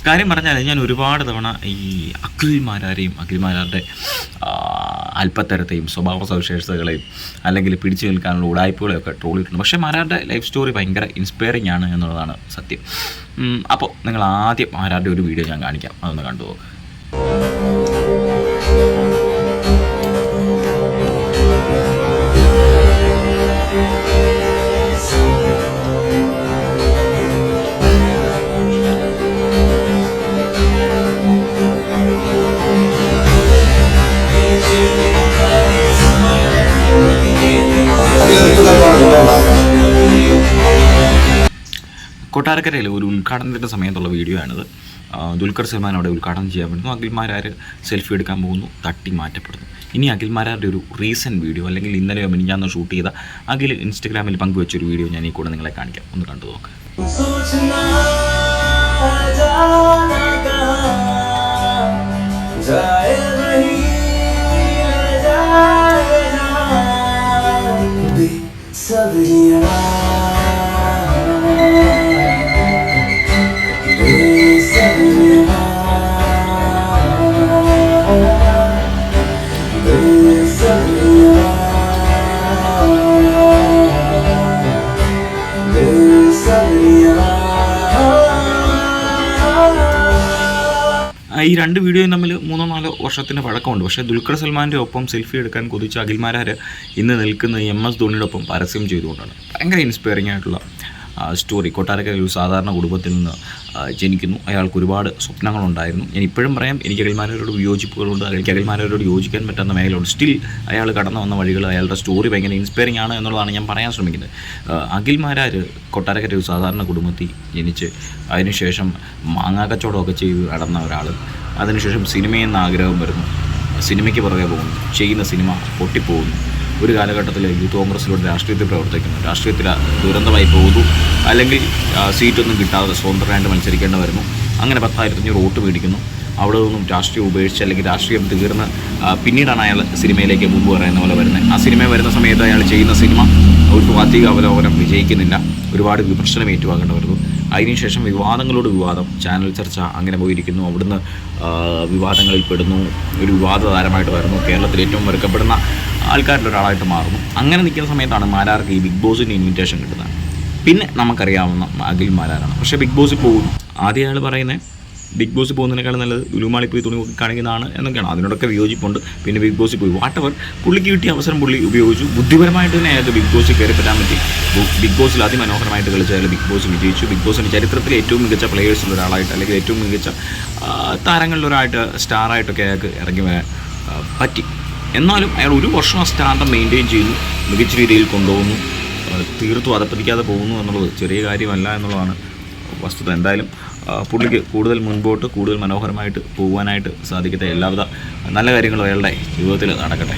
കാര്യം പറഞ്ഞാൽ ഞാൻ ഒരുപാട് തവണ ഈ അഖിൽമാരാരുടെ അല്പത്തരത്തെയും സ്വഭാവ സവിശേഷതകളെയും അല്ലെങ്കിൽ പിടിച്ചു നിൽക്കാനുള്ള ഉടായ്പകളെയൊക്കെ ട്രോൾ ചെയ്തിട്ടുണ്ട്. പക്ഷേ മാരാരുടെ ലൈഫ് സ്റ്റോറി ഭയങ്കര ഇൻസ്പയറിംഗ് ആണ് എന്നുള്ളതാണ് സത്യം. അപ്പോൾ നിങ്ങൾ ആദ്യം മാരാരുടെ ഒരു വീഡിയോ ഞാൻ കാണിക്കാം, അതൊന്ന് കണ്ടു നോക്കുക. കൊട്ടാരക്കരയിൽ ഒരു ഉദ്ഘാടനത്തിൻ്റെ സമയത്തുള്ള വീഡിയോ ആണിത്. ദുൽഖർ സൽമാൻ അവിടെ ഉദ്ഘാടനം ചെയ്യാൻ പറ്റുന്നു. അഖിൽമാരാർ സെൽഫി എടുക്കാൻ പോകുന്നു, തട്ടി മാറ്റപ്പെടുന്നു. ഇനി അഖിൽമാരാരുടെ ഒരു റീസെൻറ്റ് വീഡിയോ, അല്ലെങ്കിൽ ഇന്നലെയോ മിനിഞ്ഞാന്നോ ഷൂട്ട് ചെയ്ത അഖിൽ ഇൻസ്റ്റഗ്രാമിൽ പങ്കുവെച്ചൊരു വീഡിയോ ഞാൻ ഈ കൂടെ നിങ്ങളെ കാണിക്കാം, ഒന്ന് കണ്ടു നോക്കാം. ഈ രണ്ട് വീഡിയോയും തമ്മിൽ 3-4 വർഷത്തിൻ്റെ പഴക്കമുണ്ട്. പക്ഷേ ദുൽഖർ സൽമാൻ്റെ ഒപ്പം സെൽഫി എടുക്കാൻ കൊതിച്ച അഖിൽമാരാർ ഇന്ന് നിൽക്കുന്ന MS ധോണിയുടെ ഒപ്പം പരസ്യം ചെയ്തുകൊണ്ടാണ്. ഭയങ്കര ഇൻസ്പയറിംഗ് ആയിട്ടുള്ള സ്റ്റോറി. കൊട്ടാരക്കരയിൽ ഒരു സാധാരണ കുടുംബത്തിൽ നിന്ന് ജനിക്കുന്നു. അയാൾക്ക് ഒരുപാട് സ്വപ്നങ്ങളുണ്ടായിരുന്നു. ഞാൻ ഇപ്പോഴും പറയാം, എനിക്ക് അഖിൽമാരാരോട് വിയോജിപ്പുകളുണ്ട്, എനിക്ക് അഖിൽമാരാരോട് യോജിക്കാൻ പറ്റുന്ന മേഖലയുണ്ട്. സ്റ്റിൽ അയാൾ കടന്നു വന്ന വഴികൾ, അയാളുടെ സ്റ്റോറി ഭയങ്കര ഇൻസ്പയറിംഗ് ആണ് എന്നുള്ളതാണ് ഞാൻ പറയാൻ ശ്രമിക്കുന്നത്. അഖിൽമാരാർ കൊട്ടാരക്കര ഒരു സാധാരണ കുടുംബത്തിൽ ജനിച്ച് അതിനുശേഷം മാങ്ങാ കച്ചവടമൊക്കെ ചെയ്ത് നടന്ന ഒരാൾ, അതിനുശേഷം സിനിമയെന്ന ആഗ്രഹം വരുന്നു, സിനിമയ്ക്ക് പുറകെ പോകുന്നു, ചെയ്യുന്ന സിനിമ പൊട്ടിപ്പോകുന്നു. ഒരു കാലഘട്ടത്തിൽ യൂത്ത് കോൺഗ്രസിലൂടെ രാഷ്ട്രീയത്തിൽ പ്രവർത്തിക്കുന്നു, രാഷ്ട്രീയത്തിൽ ദുരന്തമായി പോകുന്നു, അല്ലെങ്കിൽ സീറ്റൊന്നും കിട്ടാതെ സ്വതന്ത്രമായിട്ട് മത്സരിക്കേണ്ടി വരുന്നു. അങ്ങനെ 10,500 വോട്ട് മേടിക്കുന്നു. അവിടെ നിന്നും രാഷ്ട്രീയം ഉപേക്ഷിച്ച്, അല്ലെങ്കിൽ രാഷ്ട്രീയം തീർന്ന് പിന്നീടാണ് അയാൾ സിനിമയിലേക്ക് മുമ്പ് പറയുന്ന പോലെ വരുന്നത്. ആ സിനിമ വരുന്ന സമയത്ത് അയാൾ ചെയ്യുന്ന സിനിമ ഒരു അധിക അവലോകനം വിജയിക്കുന്നില്ല, ഒരുപാട് വിമർശനം ഏറ്റുവാങ്ങേണ്ടി വരുന്നു. അതിനുശേഷം വിവാദങ്ങളോട് വിവാദം, ചാനൽ ചർച്ച അങ്ങനെ പോയിരിക്കുന്നു. അവിടുന്ന് വിവാദങ്ങളിൽ പെടുന്നു, ഒരു വിവാദ താരമായിട്ട് വരുന്നു, കേരളത്തിൽ ഏറ്റവും വെറുക്കപ്പെടുന്ന ആൾക്കാരിൽ ഒരാളായിട്ട് മാറുന്നു. അങ്ങനെ നിൽക്കുന്ന സമയത്താണ് മാരാർക്ക് ഈ ബിഗ് ബോസിൻ്റെ ഇൻവിറ്റേഷൻ കിട്ടുന്നത്. പിന്നെ നമുക്കറിയാവുന്ന അഖിൽമാരാരാണ്. പക്ഷേ ബിഗ് ബോസിൽ പോകുന്നു. ആദ്യം അയാൾ പറയുന്നത് ബിഗ് ബോസിൽ പോകുന്നതിനേക്കാളും നല്ലത് ലുലുമാളിൽ പോയി തുണി കാണിക്കുന്നതാണ് എന്നൊക്കെയാണ്. അതിനോടൊക്കെ വിയോജിപ്പുണ്ട്. പിന്നെ ബിഗ് ബോസിൽ പോയി വാട്ടവർ, പുള്ളിക്ക് കിട്ടിയ അവസരം പുള്ളി ഉപയോഗിച്ചു. ബുദ്ധിപരമായിട്ട് തന്നെ അയാൾക്ക് ബിഗ് ബോസിൽ കയറി പറ്റാൻ പറ്റി. ബിഗ് ബോസിൽ അതിമനോഹരമായിട്ട് കളിച്ച് അയാൾ ബിഗ് ബോസ് വിജയിച്ചു. ബിഗ് ബോസിൻ്റെ ചരിത്രത്തിലെ ഏറ്റവും മികച്ച പ്ലേയേഴ്സിൽ ഒരാളായിട്ട്, അല്ലെങ്കിൽ ഏറ്റവും മികച്ച താരങ്ങളിലൊരായിട്ട്, സ്റ്റാറായിട്ടൊക്കെ അയാൾക്ക് ഇറങ്ങി വരാൻ പറ്റി. എന്നാലും അയാൾ ഒരു വർഷം ആ സ്റ്റാൻഡം മെയിൻറ്റെയിൻ ചെയ്യുന്നു, മികച്ച രീതിയിൽ കൊണ്ടുപോകുന്നു, തീർത്തും അതപ്പതിക്കാതെ പോകുന്നു എന്നുള്ളത് ചെറിയ കാര്യമല്ല എന്നുള്ളതാണ് വസ്തുത. എന്തായാലും പുള്ളിക്ക് കൂടുതൽ മുൻപോട്ട്, കൂടുതൽ മനോഹരമായിട്ട് പോകുവാനായിട്ട് സാധിക്കട്ടെ. എല്ലാവിധ നല്ല കാര്യങ്ങളും അയാളുടെ ജീവിതത്തിൽ നടക്കട്ടെ.